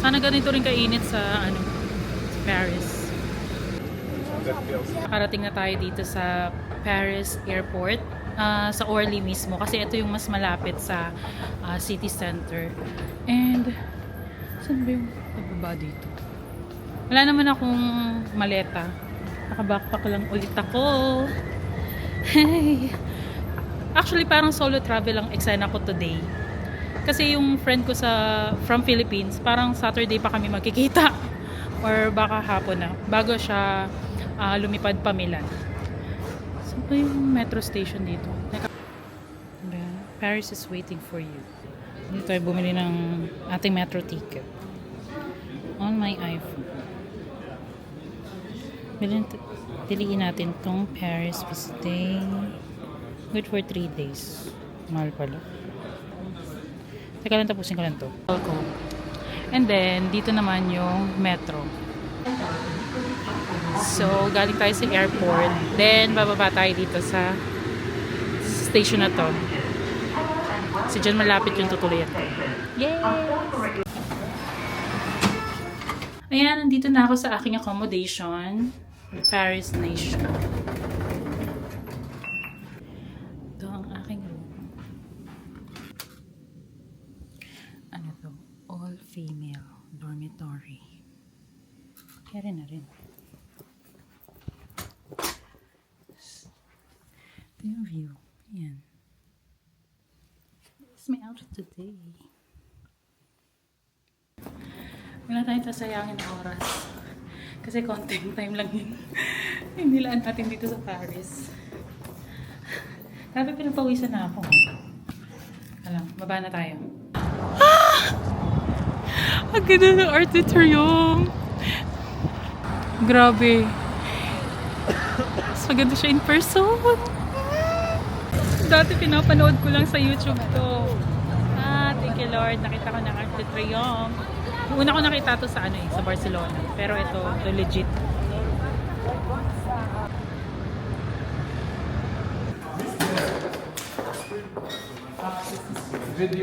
Sana ganito rin kainit sa ano, sa Paris. Nakarating na tayo dito sa Paris Airport. Sa Orly mismo kasi ito yung mas malapit sa city center. And saan ba yung pagbaba dito? Wala naman akong maleta. Naka-backpack lang ulit ako. Hey. Actually parang solo travel ang eksena ko today. Kasi yung friend ko from Philippines, parang Saturday pa kami magkikita or baka hapon na bago siya lumipad pa Milan. Saan ba yung metro station dito? Paris is waiting for you. Dito tayo bumili ng ating metro ticket on my iPhone. Piliin natin tong Paris visiting. Good for 3 days. Mahal pala. Teka lang, tapusin ko lang to. And then, dito naman yung metro. So, galing tayo sa airport. Then, bababa tayo dito sa station na to. So, dyan malapit yung tutuloyan ko. Yay! Ayan, nandito na ako sa aking accommodation. Paris Nation. Ito ang aking room. Ano to? All-female dormitory. Kaya rin na rin. Ito yung view. Ayan. This is my outfit today. Wala tayong sasayangin na oras. Kasi konting time lang yun. Nilaan natin dito sa Paris. Grabe, pinapawisan na ako. Alam, baba na tayo. Ah! Ang ganda ng auditorium. Grabe. Mas maganda siya in person. Dati pinapanood ko lang sa YouTube to. Thank you Lord. Nakita ko ng auditorium. Una ko nakita to sa sa Barcelona. Pero ito legit.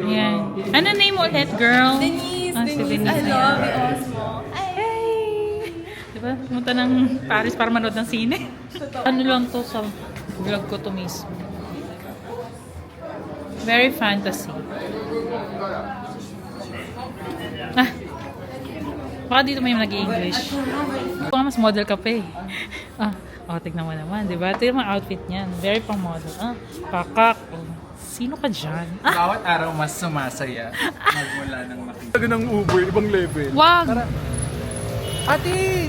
Yan. Ano name mo ulit, girl? Denise, Si Denise. I love you, Osmo. Hey! Diba? Pumunta ng Paris para manood ng sine. Ano lang to sa vlog ko to mismo. Very fantasy. Baka dito may nag-i-English. Mas model ka pa eh. Tignan mo naman, di ba? Ito yung mga outfit niyan. Very pang model. Pakak. Sino ka dyan? Bawat araw mas sumasaya. Magmula ng makita. Talaga ng Uber, ibang level. Wag! Ate!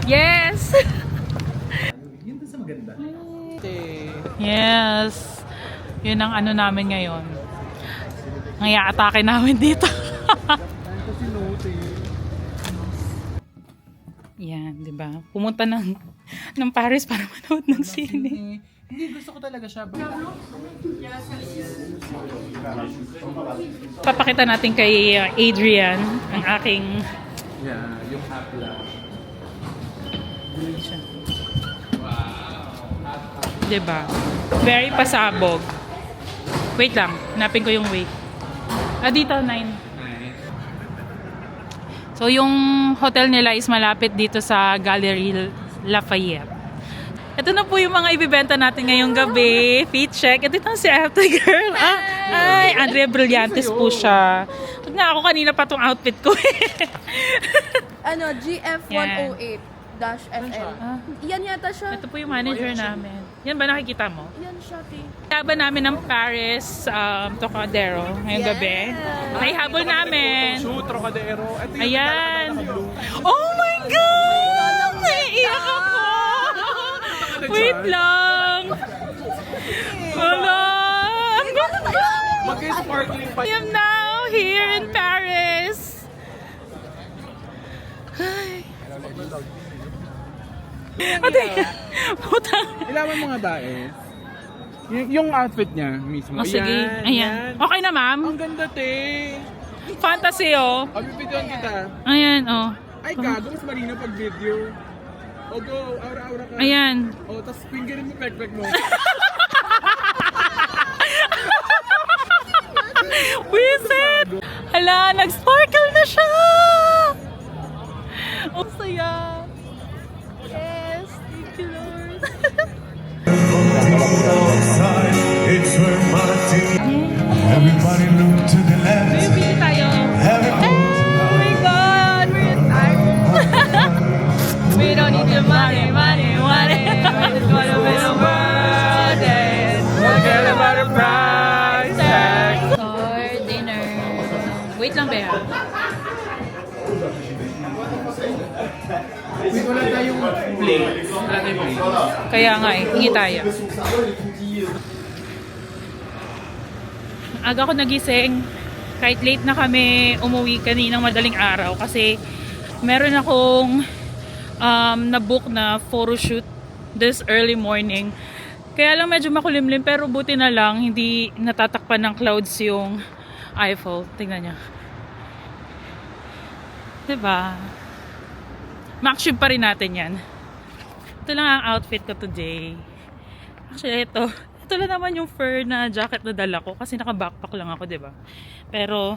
Yes! Yun din sa maganda. Yes! Yun ang ano namin ngayon. Ang i-atake namin dito. Kasi note eh. Yan, di ba? Pumunta ng Paris para manood ng sine. Hindi, gusto ko talaga siya. Papakita natin kay Adrian ang aking Yeah, yung hapla. diba? Very pasabog. Wait lang, hanapin ko yung weight. Dito, 9. So, yung hotel nila is malapit dito sa Galerie Lafayette. Ito na po yung mga ibibenta natin ngayong gabi. Fit check. Ito yung si Ate Girl. Ay, Andrea Brillantes po siya. Huwag nga ako kanina pa tong outfit ko. GF108-FL. Yan yata siya. Ito po yung manager namin. Yan ba nakikita mo? Yan siya, te. Laban namin ng Paris Trocadero ngayong gabi. Naihabol namin. Shoot, Trocadero. Ito yung Ayan. Oh my God! Naiiyak ako! Wait lang! Wala! Ang ganda! Mag-sparkling pa. I am now here in Paris. Ay. Ate, putang. Ilawan mo nga dae. Yung outfit niya mismo. Oh, sige. Ayan. Okay na, ma'am? Ang ganda, te. Fantasy, oh. Pabibidyoan kita. Ayan, oh. Ay, gago. Mas malino pag video. O go, aura-aura ka. Ayan. O, tas fingerin mo, pek-pek mo. Wisit! Hala, nag-sparkle na siya! Wait lang, Bea. Wait, wala tayong plate. Wala tayong plate. Kaya nga eh, hingi tayo. Aga ko nagising. Kahit late na kami umuwi kaninang madaling araw kasi meron akong na-book na photoshoot this early morning. Kaya lang medyo makulimlim pero buti na lang hindi natatakpan ng clouds yung Eiffel. Tingnan niya. Diba? Max-shoot pa rin natin yan. Ito lang ang outfit ko today. Actually, ito lang naman yung fur na jacket na dala ko kasi naka-backpack lang ako, diba? Pero,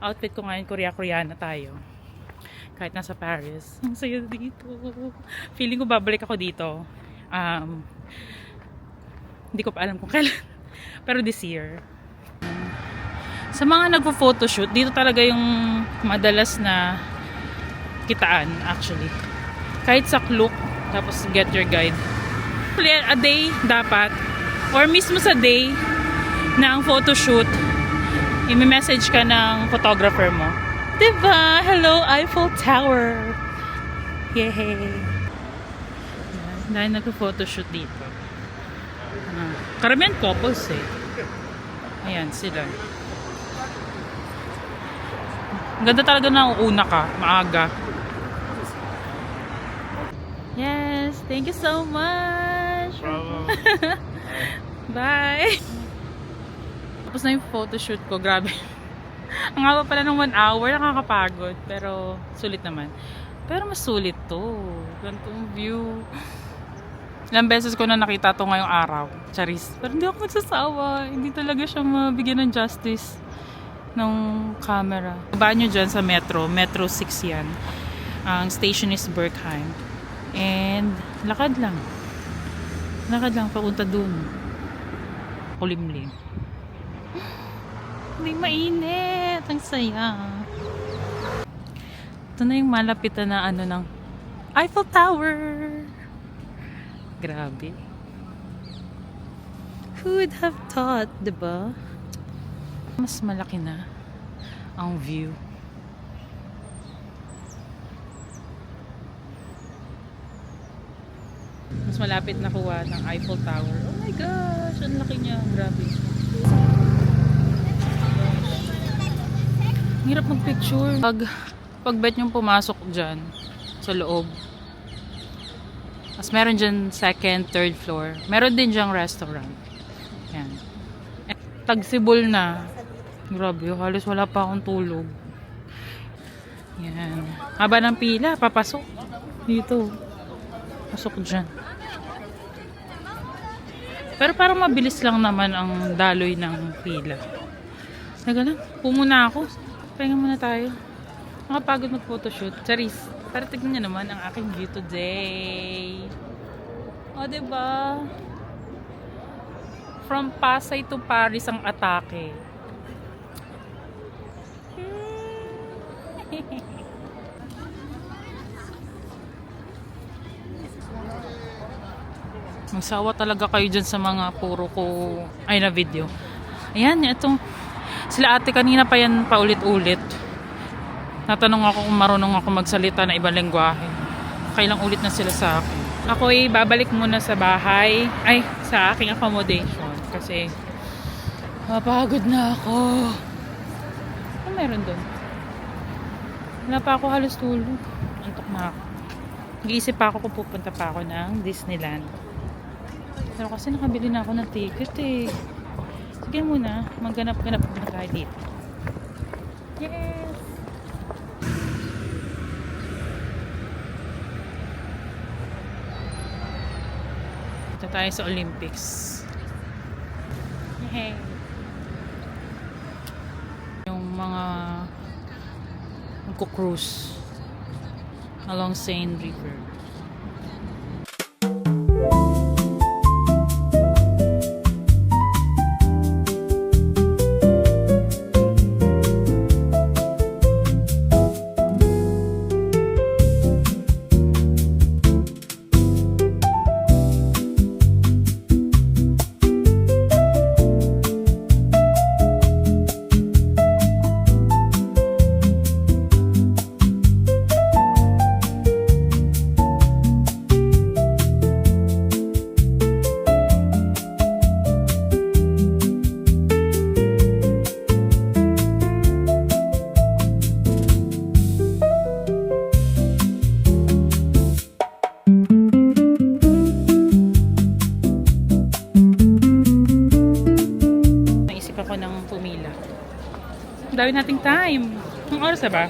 outfit ko ngayon, Korea-Koreana tayo. Kahit nasa Paris. Ang saya dito. Feeling ko babalik ako dito. Hindi ko pa alam kung kailan. Pero this year. Sa mga nagpo-photoshoot, dito talaga yung madalas na kitaan actually. Kahit sa Klook, tapos get your guide. A day dapat, or mismo sa day na ang photoshoot, i-message ka ng photographer mo. Diba? Hello, Eiffel Tower! Yay! Dahil nagpo-photoshoot dito. Karamihan couples eh. Ayan sila. Ang ganda talaga na uuna ka, maaga. Yes, thank you so much. Bye. Tapos na yung photoshoot ko, grabe. Ang haba pala ng 1 hour, nakakapagod. Pero sulit naman. Pero mas sulit to. Gantong view. Ilang beses ko na nakita to ngayong araw. Charis. Pero hindi ako magsasawa. Hindi talaga siya mabigyan ng justice ng camera. Baba nyo dyan sa metro. Metro 6 yan. Ang station is Berkheim. And lakad lang. Lakad lang papunta dun. Kulimlim. Hindi mainit. Ang saya. Ito na yung malapitan na ano ng Eiffel Tower. Grabe. Who would have thought, diba? Mas malaki na ang view. Mas malapit na kuha ng Eiffel Tower. Oh my gosh, ang laki niya. Grabe. Hirap mag-picture. Pag bet niyong pumasok dyan sa loob. Mas meron dyan second, third floor. Meron din dyang restaurant. Yan. Tagsibol na. Grabe, halos wala pa akong tulog. Yan. Haba ng pila, papasok. Dito. Pasok dyan. Pero parang mabilis lang naman ang daloy ng pila. Naga lang, pumuna ako. Pahinga muna tayo. Nakapagod mag-photoshoot. Charis. Para tignan nyo naman ang aking view today. O, diba? From Pasay to Paris ang atake. Magsawa talaga kayo dyan sa mga puro ko ay na video. Ayan, itong sila ate kanina pa yan paulit-ulit. Natanong ako kung marunong ako magsalita na ibang lengguwahe. Kailang ulit na sila sa akin. Ako ay babalik muna sa bahay. Ay, sa aking accommodation. Kasi mapagod na ako. Ano meron doon? Wala pa ako halos tulog. Antok na ako. Nag-iisip pa ako kung pupunta pa ako ng Disneyland. Pero kasi nakabili na ako ng ticket eh. Sige muna. Magganap-ganap muna tayo dito. Yes! Ito tayo sa Olympics. Yay! Yung mga magko-cruise along Seine River. dami nating time. Ang oras na ba?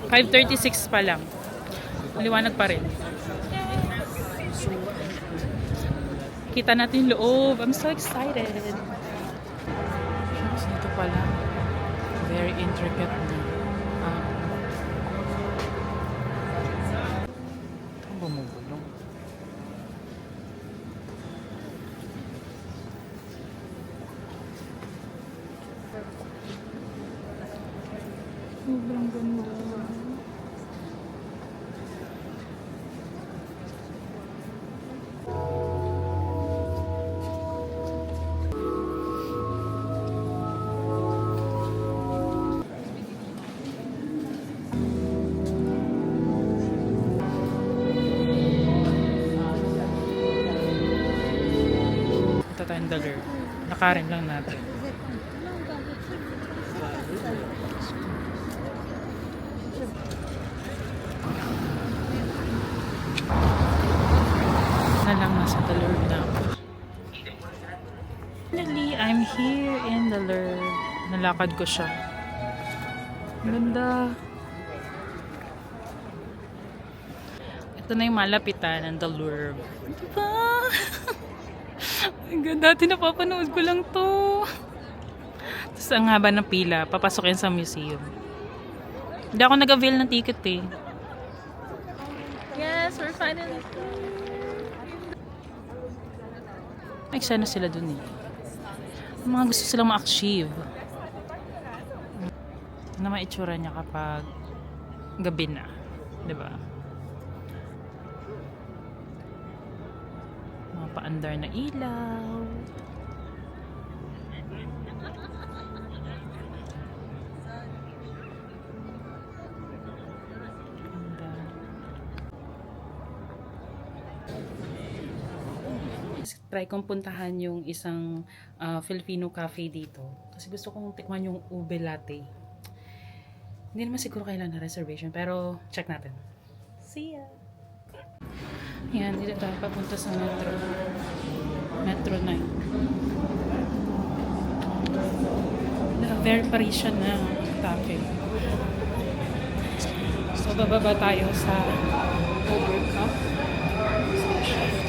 5:36 pa lang. Maliwanag pa rin. Kita natin yung loob. I'm so excited. Shucks, dito pala. Very intricate na. Ang bumubulong. Sobrang ganda. Ito tayong dollar. Nakarin lang natin. Na lang nasa dollar na ako. Finally, I'm here in dollar. Nalakad ko siya. Ganda. Ito na yung malapitan ng The Louvre. Diba? My God, dati napapanood ko lang to. Tapos ang haba ng pila, papasok yan sa museum. Hindi ako nag-avail ng ticket eh. Yes, we're finally May eksena sila dun eh. Ang mga gusto silang ma-achieve. Na maitsura niya kapag gabi na. Diba? Mga paandar na ilaw. Ganda. Try kong puntahan yung isang Filipino cafe dito. Kasi gusto kong tikman yung ube latte. Hindi naman siguro kailangan na reservation, pero check natin. See ya! Yan, dito tayo papunta sa metro. Metro 9. Very Parisian na cafe. So, bababa tayo sa Overcup station.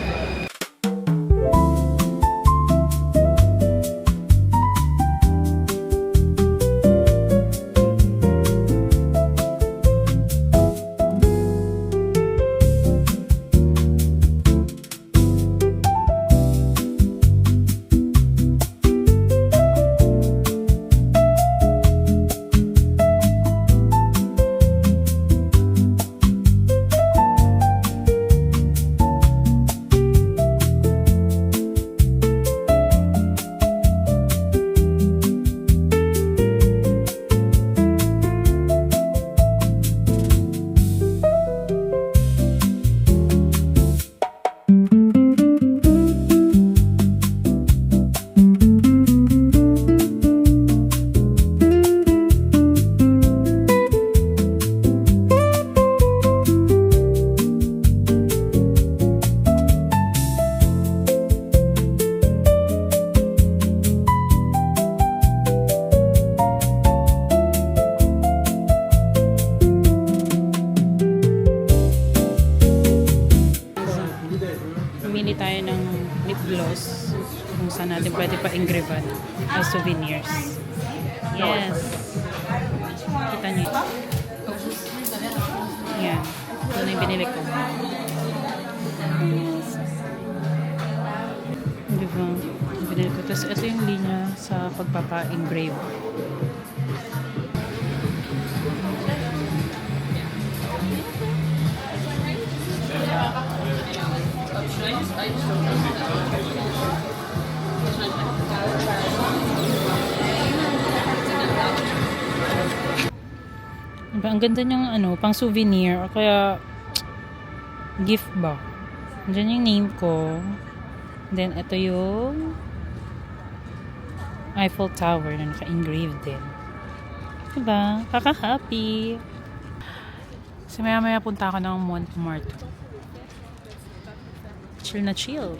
Pumili tayo ng lip gloss kung saan natin pwede pa-engravan as souvenirs. Yes. Kita niyo. Yan. Ito na yung binili ko. Diba? Binili ko. Tapos ito yung linya sa pagpapa-engrave. Diba, ang ganda niyang ano, pang souvenir o kaya gift ba. Diyan yung name ko. Then ito yung Eiffel Tower na naka-engrave din. Diba? Kaka-happy. So maya-maya punta ako ng Montmartre. Chill na chill.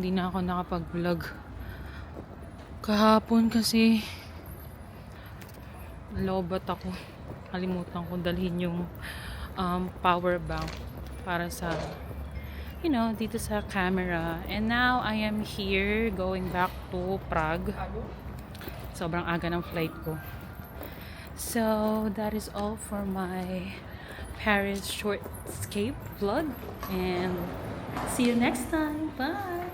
hindi na ako nakapag-vlog kahapon kasi lobat ako. Kalimutan ko dalhin yung power bank para sa dito sa camera. And now I am here going back to Prague. Sobrang aga ng flight ko. So that is all for my Paris short escape vlog, and see you next time. Bye.